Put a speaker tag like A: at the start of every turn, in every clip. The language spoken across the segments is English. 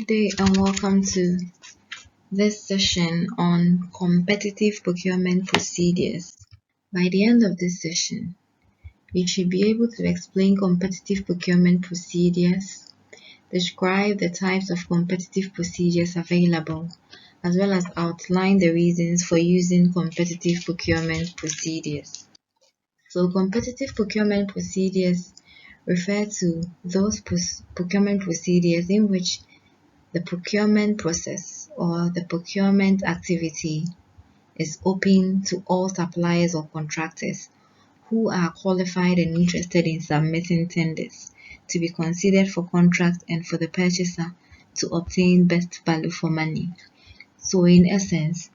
A: Good day and welcome to this session on competitive procurement procedures. By the end of this session, we should be able to explain competitive procurement procedures, describe the types of competitive procedures available, as well as outline the reasons for using competitive procurement procedures. So competitive procurement procedures refer to those procurement procedures in which the procurement process or the procurement activity is open to all suppliers or contractors who are qualified and interested in submitting tenders to be considered for contract and for the purchaser to obtain best value for money. So in essence,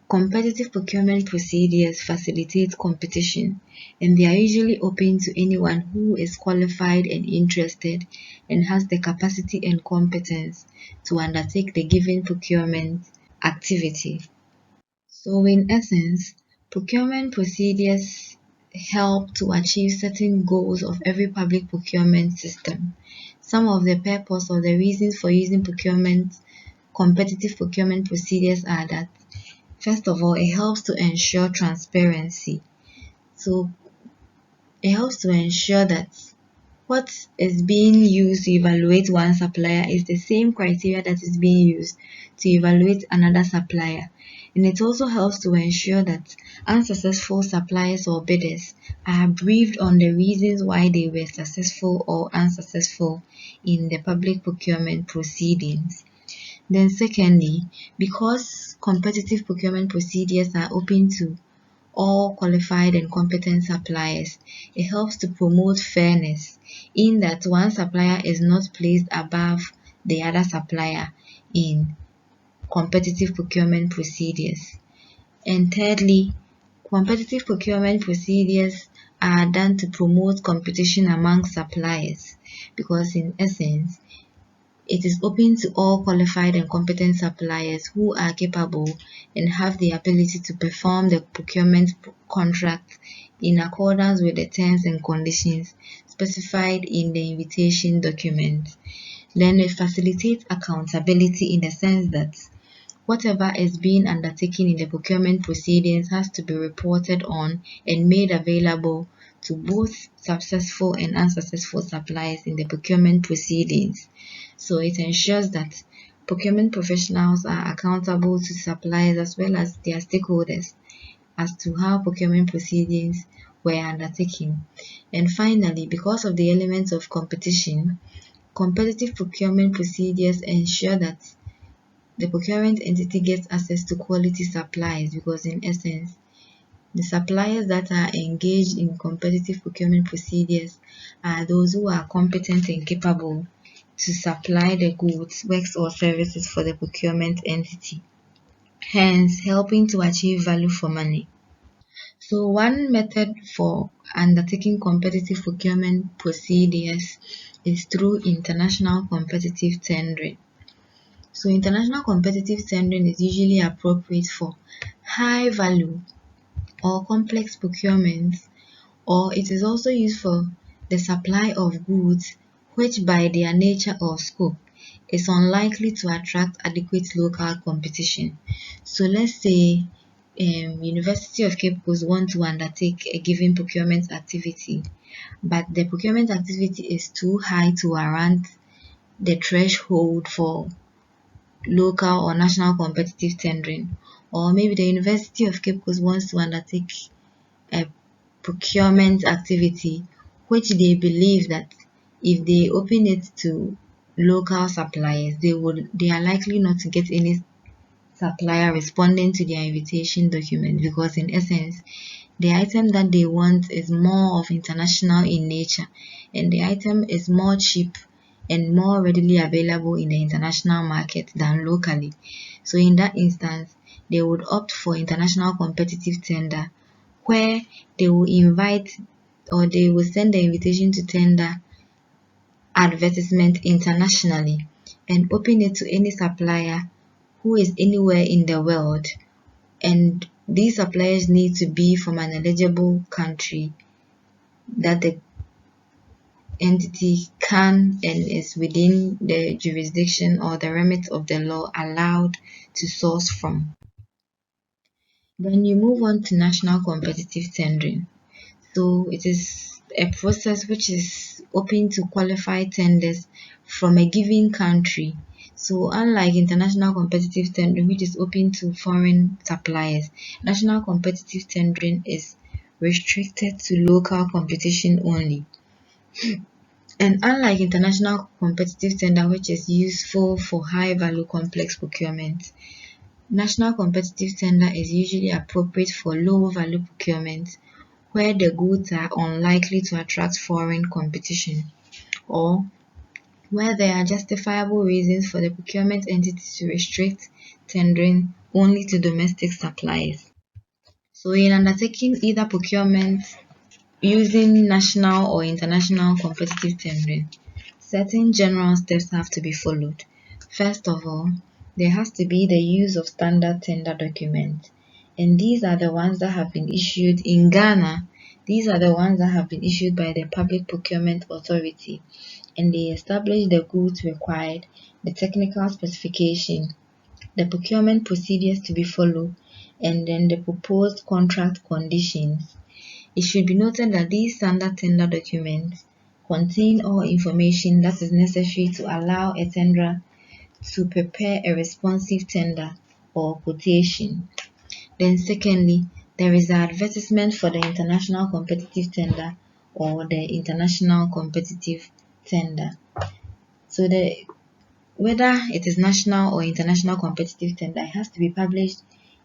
A: competitive procurement procedures facilitate competition, and they are usually open to anyone who is qualified and interested and has the capacity and competence to undertake the given procurement activity. So in essence, procurement procedures help to achieve certain goals of every public procurement system. Some of the purpose or the reasons for using competitive procurement procedures are that, first of all, it helps to ensure transparency. So it helps to ensure that what is being used to evaluate one supplier is the same criteria that is being used to evaluate another supplier. And it also helps to ensure that unsuccessful suppliers or bidders are briefed on the reasons why they were successful or unsuccessful in the public procurement proceedings. Then secondly, because competitive procurement procedures are open to all qualified and competent suppliers, it helps to promote fairness in that one supplier is not placed above the other supplier in competitive procurement procedures. And thirdly, competitive procurement procedures are done to promote competition among suppliers because in essence, it is open to all qualified and competent suppliers who are capable and have the ability to perform the procurement contract in accordance with the terms and conditions specified in the invitation document. Then it facilitates accountability in the sense that whatever is being undertaken in the procurement proceedings has to be reported on and made available to both successful and unsuccessful suppliers in the procurement proceedings. So it ensures that procurement professionals are accountable to suppliers as well as their stakeholders as to how procurement proceedings were undertaken. And finally, because of the elements of competition, competitive procurement procedures ensure that the procurement entity gets access to quality supplies because in essence, the suppliers that are engaged in competitive procurement procedures are those who are competent and capable to supply the goods, works, or services for the procurement entity, hence helping to achieve value for money. So one method for undertaking competitive procurement procedures is through international competitive tendering. So international competitive tendering is usually appropriate for high value or complex procurements, or it is also used for the supply of goods which by their nature or scope is unlikely to attract adequate local competition. So let's say University of Cape Coast want to undertake a given procurement activity, but the procurement activity is too high to warrant the threshold for local or national competitive tendering. Or maybe the University of Cape Coast wants to undertake a procurement activity which they believe that if they open it to local suppliers, they are likely not to get any supplier responding to their invitation document because in essence the item that they want is more of international in nature and the item is more cheap and more readily available in the international market than locally. So in that instance, they would opt for international competitive tender where they will invite or they will send the invitation to tender advertisement internationally and open it to any supplier who is anywhere in the world, and these suppliers need to be from an eligible country that the entity can and is within the jurisdiction or the remit of the law allowed to source from. Then you move on to national competitive tendering. So it is a process which is open to qualify tenders from a given country. So unlike international competitive tendering, which is open to foreign suppliers, national competitive tendering is restricted to local competition only. And unlike international competitive tender, which is useful for high value complex procurement, national competitive tender is usually appropriate for low value procurement where the goods are unlikely to attract foreign competition, or where there are justifiable reasons for the procurement entity to restrict tendering only to domestic suppliers. So in undertaking either procurement using national or international competitive tendering, certain general steps have to be followed. First of all, there has to be the use of standard tender documents, and these are the ones that have been issued in Ghana. These are the ones that have been issued by the Public Procurement Authority, and they establish the goods required, the technical specification, the procurement procedures to be followed, and then the proposed contract conditions. It should be noted that these standard tender documents contain all information that is necessary to allow a tenderer to prepare a responsive tender or quotation. Then secondly, there is an advertisement for the international competitive tender or the international competitive tender. So whether it is national or international competitive tender, it has to be published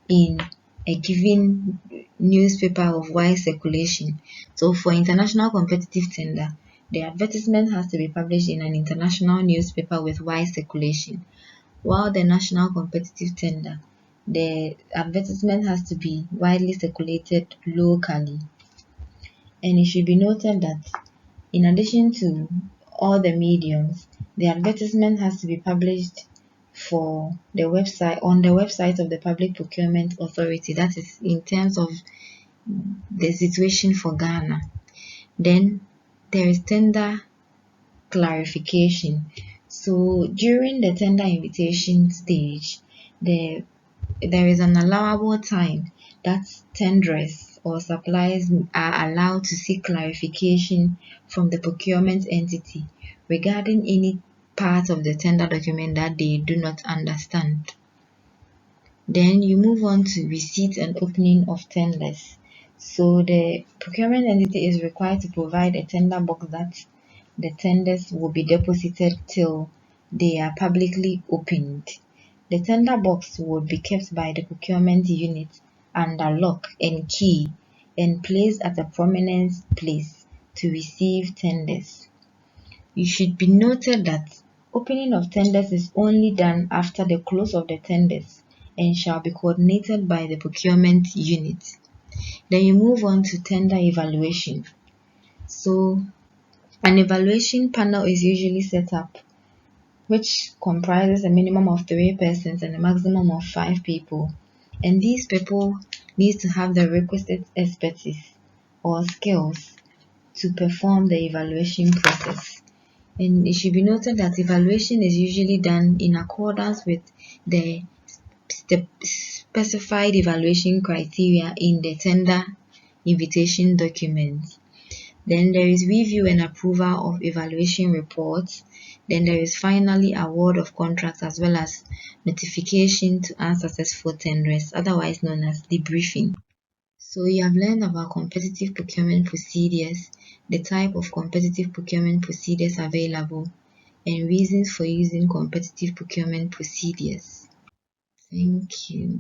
A: in a given newspaper of wide circulation. So for international competitive tender, the advertisement has to be published in an international newspaper with wide circulation, while the national competitive tender, the advertisement has to be widely circulated locally. And it should be noted that in addition to all the mediums, the advertisement has to be published for the website on the website of the Public Procurement Authority. That is in terms of the situation for Ghana. Then there is tender clarification. So during the tender invitation stage, there is an allowable time that tenderers or suppliers are allowed to seek clarification from the procurement entity regarding any part of the tender document that they do not understand. Then you move on to receipt and opening of tenders. So the procurement entity is required to provide a tender box that the tenders will be deposited till they are publicly opened. The tender box would be kept by the procurement unit under lock and key and placed at a prominent place to receive tenders. It should be noted that opening of tenders is only done after the close of the tenders and shall be coordinated by the procurement unit. Then you move on to tender evaluation. So an evaluation panel is usually set up, which comprises a minimum of 3 persons and a maximum of 5 people. And these people need to have the requisite expertise or skills to perform the evaluation process. And it should be noted that evaluation is usually done in accordance with the specified evaluation criteria in the tender invitation document. Then there is review and approval of evaluation reports. Then there is finally award of contracts as well as notification to unsuccessful tenderers, otherwise known as debriefing. So you have learned about competitive procurement procedures, the type of competitive procurement procedures available, and reasons for using competitive procurement procedures. Thank you.